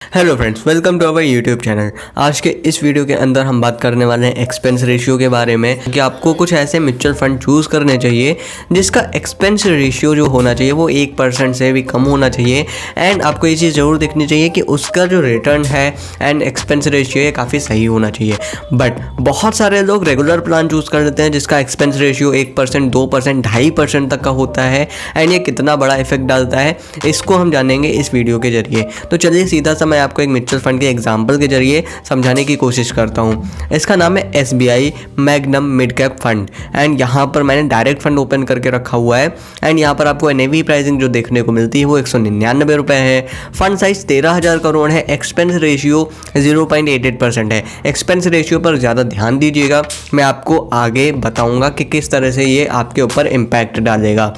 Hello friends, welcome to our YouTube channel. आज के इस वीडियो के अंदर हम बात करने वाले हैं एक्सपेंस रेशियो के बारे में कि आपको कुछ ऐसे म्यूचुअल फंड चूज़ करने चाहिए जिसका एक्सपेंस रेशियो जो होना चाहिए वो 1% से भी कम होना चाहिए। एंड आपको ये चीज़ ज़रूर देखनी चाहिए कि उसका जो रिटर्न है एंड एक्सपेंस रेशियो ये काफ़ी सही होना चाहिए। बट बहुत सारे लोग रेगुलर प्लान चूज़ कर लेते हैं जिसका एक्सपेंस रेशियो 1%, 2%, 2.5% तक का होता है। एंड ये कितना बड़ा इफेक्ट डालता है इसको हम जानेंगे इस वीडियो के जरिए। तो चलिए सीधा सा मैं आपको एक म्यूचुअल फंड के एग्जांपल के जरिए समझाने की कोशिश करता हूँ। इसका नाम है SBI magnum mid cap fund. And यहाँ पर मैंने डायरेक्ट फंड ओपन करके रखा हुआ है। एंड यहाँ पर आपको NAV प्राइसिंग जो देखने को मिलती है वो 199 रुपये है। फंड साइज 13,000 करोड़ है। एक्सपेंस रेशियो 0.88% है। एक्सपेंस रेशियो पर ज़्यादा ध्यान दीजिएगा, मैं आपको आगे बताऊँगा कि किस तरह से ये आपके ऊपर इम्पैक्ट डालेगा।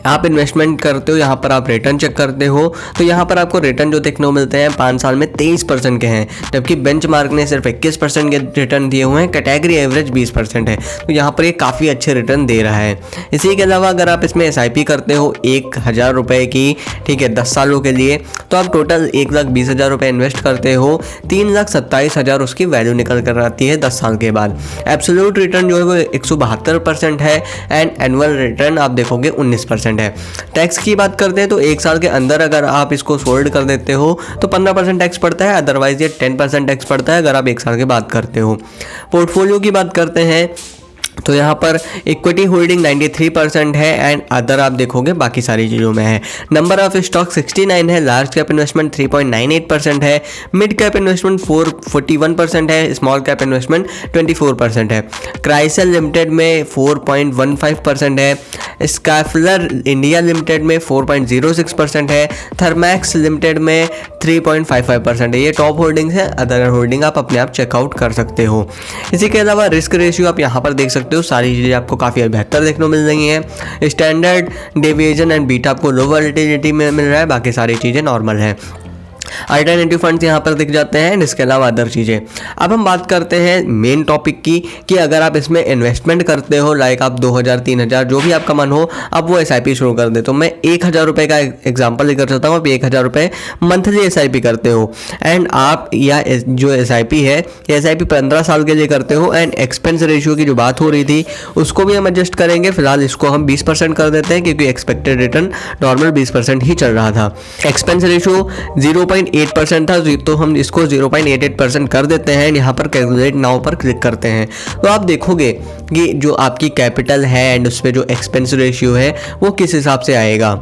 आप इन्वेस्टमेंट करते हो, यहाँ पर आप रिटर्न चेक करते हो तो यहाँ पर आपको रिटर्न जो देखने को मिलते हैं 5 साल में 23% के हैं, जबकि बेंचमार्क ने सिर्फ 21% के रिटर्न दिए हुए हैं। कैटेगरी एवरेज 20% है, तो यहाँ पर ये काफ़ी अच्छे रिटर्न दे रहा है। इसी के अलावा अगर आप इसमें SIP करते हो 1,000 रुपये की, ठीक है, 10 सालों के लिए, तो आप टोटल 1,20,000 रुपये इन्वेस्ट करते हो, 3,27,000 उसकी वैल्यू निकल कर आती है 10 साल के बाद। एब्सोल्यूट रिटर्न जो है वो 172% है एंड एनुअल रिटर्न आप देखोगे 19% है। टैक्स की बात करते हैं तो 1 साल के अंदर अगर आप इसको सोल्ड कर देते हो तो 15% टैक्स पड़ता है, अदरवाइज ये 10% टैक्स पड़ता है अगर आप 1 साल के बाद करते हो। पोर्टफोलियो की बात करते हैं तो यहाँ पर इक्विटी होल्डिंग 93% है एंड अदर आप देखोगे बाकी सारी चीज़ों में है। नंबर ऑफ स्टॉक 69 है। लार्ज कैप इन्वेस्टमेंट 3.98% है। मिड कैप इन्वेस्टमेंट 41% है। स्मॉल कैप इन्वेस्टमेंट 24% है। क्राइसल लिमिटेड में 4.15% है। स्काइफलर इंडिया लिमिटेड में 4.06% है। थर्मैक्स लिमिटेड में 3.55% है। ये टॉप होल्डिंग्स है, अदर होल्डिंग आप अपने आप चेकआउट कर सकते हो। इसी के अलावा रिस्क रेशियो आप यहाँ पर देख सकते हो, सारी चीज़ें आपको काफ़ी बेहतर देखने को मिल रही हैं। स्टैंडर्ड डेविएशन एंड बीटा आपको लो वोलेटिलिटी में मिल रहा है, बाकी सारी चीज़ें नॉर्मल हैं। अल्टरनेटिव फंड्स यहाँ पर दिख जाते हैं, इसके अलावा अदर चीज़ें। अब हम बात करते हैं मेन टॉपिक की कि अगर आप इसमें इन्वेस्टमेंट करते हो, लाइक आप 2,000, 3,000 जो भी आपका मन हो, आप वो SIP शुरू कर दे। तो मैं 1,000 रुपये का एग्जांपल लेकर चलता हूँ। आप 1,000 रुपये मंथली SIP करते हो एंड आप या जो SIP है ये SIP 15 साल के लिए करते हो। एंड एक्सपेंस रेशियो की जो बात हो रही थी उसको भी हम एडजस्ट करेंगे। फिलहाल इसको हम 20% कर देते हैं क्योंकि एक्सपेक्टेड रिटर्न नॉर्मल 20% ही चल रहा था। एक्सपेंस रेशियो 0.8% था, तो हम इसको 0.88% कर देते हैं। यहाँ पर कैलकुलेट नाउ पर क्लिक करते हैं तो आप देखोगे कि जो आपकी कैपिटल है एंड उस पर जो एक्सपेंस रेशियो है वो किस हिसाब से आएगा।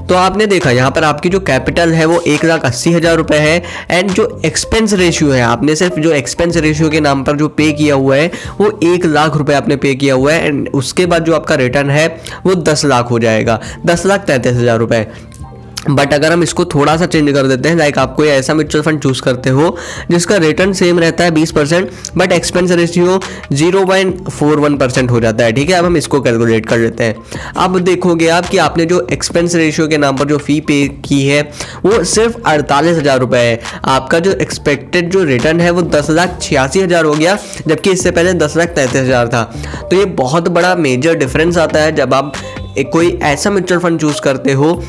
तो आपने देखा यहाँ पर आपकी जो कैपिटल है वो 1,80,000 रुपये है एंड जो एक्सपेंस रेशियो है, आपने सिर्फ जो एक्सपेंस रेशियो के नाम पर जो पे किया हुआ है वो 1,00,000 रुपये आपने पे किया हुआ है। एंड उसके बाद जो आपका रिटर्न है वो 10 लाख हो जाएगा, 10,33,000 रुपये। बट अगर हम इसको थोड़ा सा चेंज कर देते हैं, लाइक आप कोई ऐसा म्यूचुअल फंड चूज करते हो जिसका रिटर्न सेम रहता है 20% बट एक्सपेंस रेशियो 0.41% हो जाता है, ठीक है। अब हम इसको कैलकुलेट कर लेते हैं। अब देखोगे आप कि आपने जो एक्सपेंस रेशियो के नाम पर जो फी पे की है वो सिर्फ 48,000 रुपये है। आपका जो एक्सपेक्टेड जो रिटर्न है वो 10,86,000 हो गया, जबकि इससे पहले 10,33,000 था। तो ये बहुत बड़ा मेजर डिफरेंस आता है जब आप कोई ऐसा म्यूचुअल फंड चूज करते हो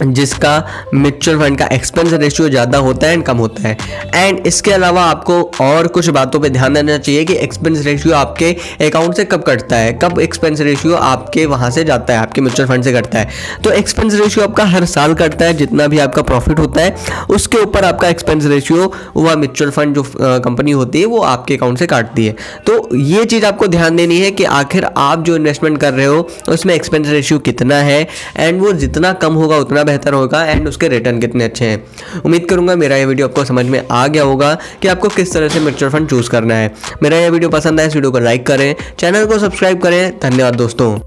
जिसका म्यूचुअल फंड का एक्सपेंस रेशियो ज़्यादा होता है एंड कम होता है। एंड इसके अलावा आपको और कुछ बातों पे ध्यान देना चाहिए कि एक्सपेंस रेशियो आपके अकाउंट से कब कटता है, कब एक्सपेंस रेशियो आपके वहाँ से जाता है, आपके म्यूचुअल फंड से कटता है। तो एक्सपेंस रेशियो आपका हर साल कटता है, जितना भी आपका प्रॉफिट होता है उसके ऊपर आपका एक्सपेंस रेशियो वह म्यूचुअल फंड जो कंपनी होती है वो आपके अकाउंट से काटती है। तो ये चीज़ आपको ध्यान देनी है कि आखिर आप जो इन्वेस्टमेंट कर रहे हो उसमें एक्सपेंस रेशियो कितना है एंड वो जितना कम होगा उतना बेहतर होगा एंड उसके रिटर्न कितने अच्छे हैं। उम्मीद करूंगा मेरा ये वीडियो आपको समझ में आ गया होगा कि आपको किस तरह से म्यूचुअल फंड चूज करना है। मेरा ये वीडियो पसंद आए इस वीडियो को लाइक करें, चैनल को सब्सक्राइब करें। धन्यवाद दोस्तों।